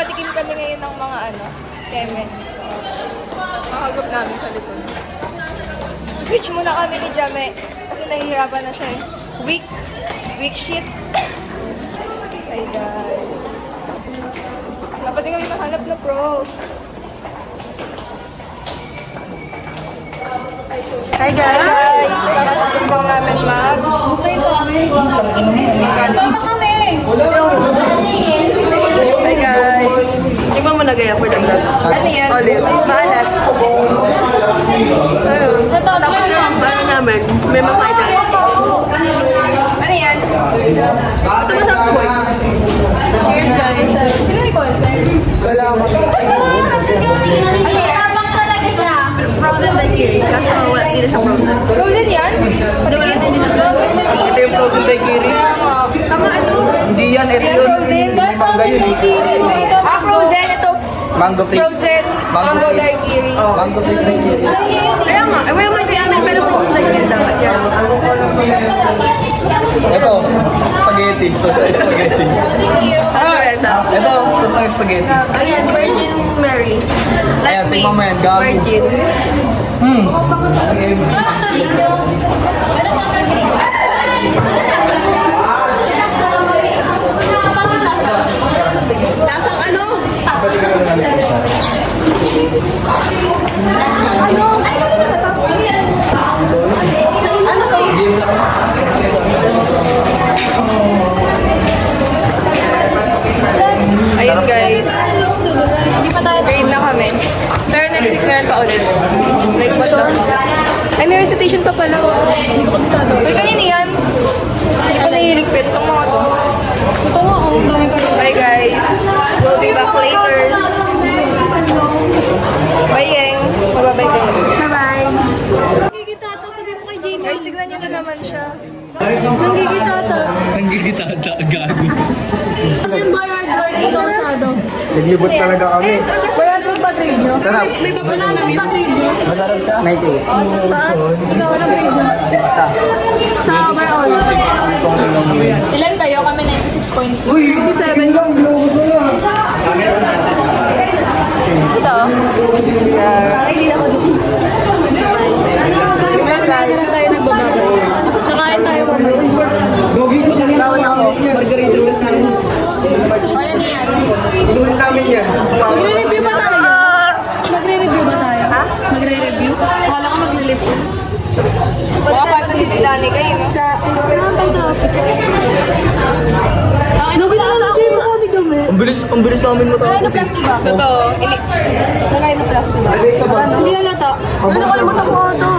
Magpapatikim kami ngayon ng mga keme. Makagap namin sa likod. Switch muna kami ni Jame kasi nahihirapan na siya eh. Weak shit. Hi guys. Dapat din kami mahanap na pro. Hi guys! Kakatapos lang namin Sama kami! Hi guys! Tingnan mo na gaya for lang. Ano yan? Olive. Maalat. Tapos yung ano namin, may mapayda. Ano yan? Masarap po. Cheers guys. Sino Nicole? Ano yan? Frozen daiquiri. Kaso hindi na siya frozen. Frozen yan? Hindi wala na din ito yung frozen daiquiri. Kaya nga. Tama ano? Hindi yan, ito Yan yun. frozen? Mangga yun eh. Frozen. Ito. Mango please. Frozen. Mango daiquiri. Mango please na yun. Kaya nga. Wala mo ito yung pero frozen daiquiri dapat yan. Ito, spaghetti. Sauce ng spaghetti. Ito, sauce ng spaghetti. Ano yan? Virgin Mary. Ayan, tingnan mo yan. Gago. Virgin. Okay. Lasang ano? Ano to? Ayun guys. Hindi pa tayo. Grade na kami. Pero next week meron pa ulit. Like what the fuck? Ay, may recitation pa pala. Hindi ko kabisado. Uy, kanina yan. Hindi ko nahihigpit itong mga to. Ito nga oh. Bye guys. We'll be back later. Bye, Yeng. Magbabay kayo. Bye-bye. Nangigitata, sabi mo kay Jamie. Guys, tignan nyo na naman siya. Nangigitata. Nanggigitata, gago. Ano yung by hard work ito masyado? Naglibot talaga kami. 100 pa grade nyo? Sarap. May 100 pa grade nyo? 98. Taas? Ikaw, anong grade nyo? Sa overall? Ilan kayo? Kami 96.2. 97 lang. Ito. Hindi ako dito. Kaya na tayo nagbababa. Nakain tayo mamaya. Bawal ako. Margarita Rose na yun. Ayan yan. Inulit namin yan. Magre-review ba tayo? Magre-review ba tayo? Ha? Magre-review? Akala ko maglilip yun. Baka fantasy Dilani kayo. Sa Instagram tayo traffic. Ano ginalagay mo ko ni Game? Ang bilis namin matapos eh. Totoo. Nalagay mo plastic ba? Hindi halata. Ano kalimutan ko ito?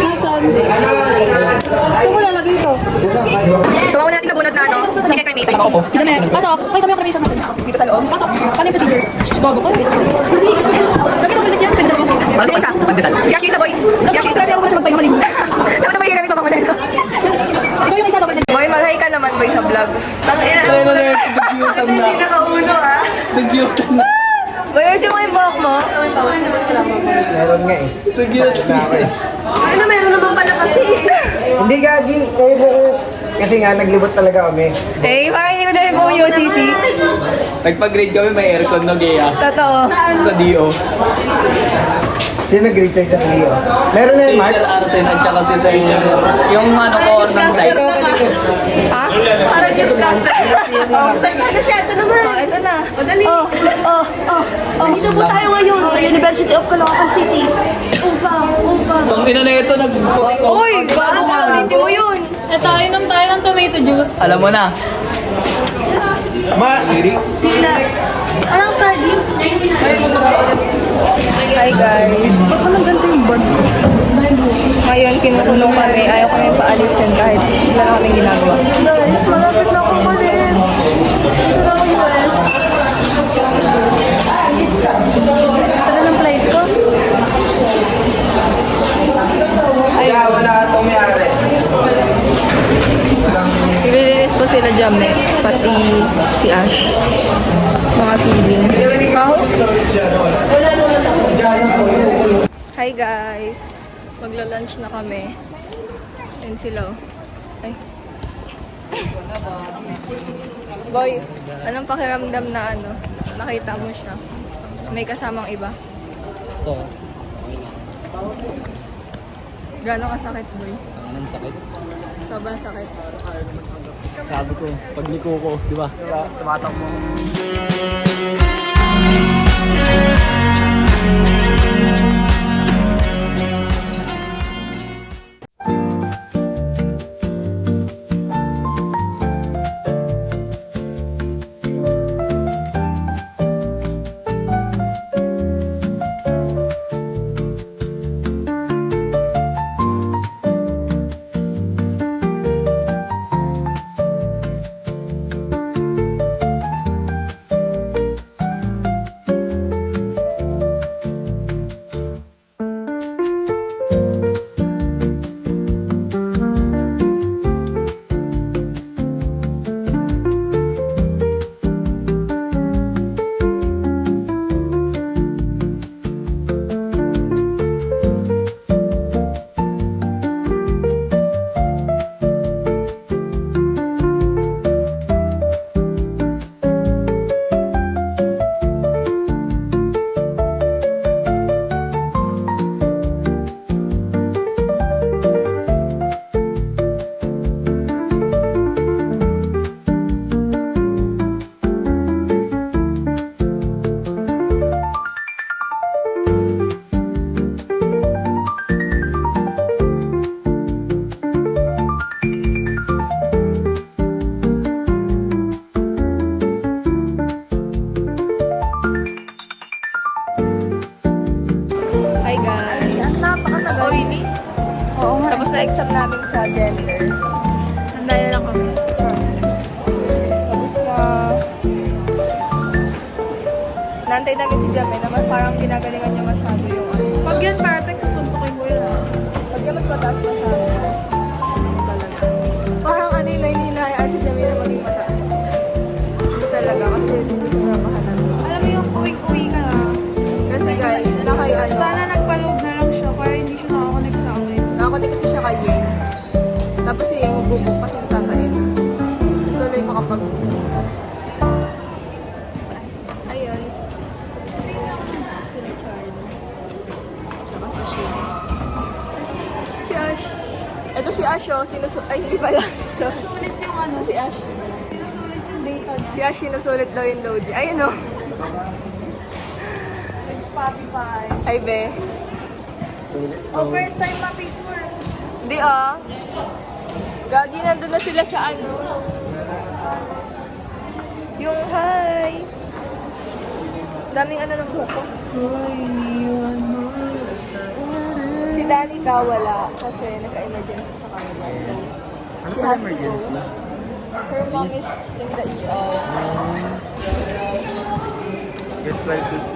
Nasaan? Ito mo lalagay ito. So, mauna natin nabunod na hindi kayo may face. Sige na. Pasok. Kaya kami ang permission natin. Dito sa loob. Pasok. Paano yung procedure? Bago ko. Hindi. Sabi ko pilit yan. Pwede mo. Ano isa? Pandesal. Si Aki isa boy. Si Aki isa. Sabi ako kasi magpahinga maligo. Dapat na mahirap ito mga modelo. Ikaw yung isa dapat. Boy, malhay ka naman boy sa vlog. Try na lang, tugyotan na. Hindi nakauno ha. Tugyotan na. Boy, ayusin mo yung buhok mo. Meron nga eh. Tugyotan na. Ano meron naman pala kasi. Hindi gagi. Kasi nga naglibot talaga kami. Eh, parang hindi ko na yung buong UCC. Nagpag-grade kami, may aircon no, Gea. Totoo. Sa DO. Sino nag-grade sa'yo sa Leo? Meron na Si yun, Mark? Sir Arsen at saka si Sir yung ano ko ng site. Ha? Parang yung plaster. Saan tayo siya? Ito naman. Oh, ito na. O dali. Oh. Dito po tayo ngayon sa University of Caloocan City. Upang. Tang ina na ito, Uy, bago ka. Ulitin mo yun. Ito, inom tayo ng tomato juice. Alam mo na. Pila. Parang sardines. Hi guys. Ba't naman ganito yung bag? Ngayon, kinukulong kami. Ayaw kami paalisin kahit wala na kami ginagawa. Guys, malapit na akong palis. Ito na ako US. Tara ng flight ko. Ay, wala ito mayari. Nililinis po sila Jame, pati si Ash. Mga feeling. Baho? Hi guys. Magla-lunch na kami. Ayun sila. Oh. Ay. Boy, anong pakiramdam na ano? Nakita mo siya. May kasamang iba. Ito. Gano'ng kasakit, boy? Anong sakit? Sobrang sakit. Sabi ko, pagliko ko, di ba? Tumatakbo. Hi guys. Napakatagal. Oily. Oo nga. Tapos na exam namin sa gender. Sandali lang kami. Tapos na... Nantay namin si Jamie naman parang ginagalingan niya masyado yung ano. Pag yan perfect, susuntukin mo yun ah. Pag yan mas mataas pa sa amin. Talaga. Parang ano yung hinahinayaan si Jamie na maging mataas. Hindi talaga kasi dito sa trabahan namin. Alam mo yung uwi-uwi ka na. Kasi guys, nakay ano. Sana nagpa-load na lang siya para hindi siya nakakonect sa akin. Nakakonect kasi siya kay Yeng. Tapos si Yeng magbubuk kasi tatayin. Tuloy makapag... Ayun. Sila Charlie. Tsaka si Shin. Si Ash. Ito si Ash oh. Ay, hindi pala. So, Sulit yung ano. si Ash. Sinusulit yung data niya. Si Ash sinusulit daw yung load. Ayun oh. With Spotify. Ay, be. Oh, first time ma-picture. Hindi ah. Gagi, nandun na sila sa ano. Yung hi. Daming ano ng buko. Si Danica wala kasi nagka-emergency sa kanila. So, she has to go. Her mom is in the ER. Get 12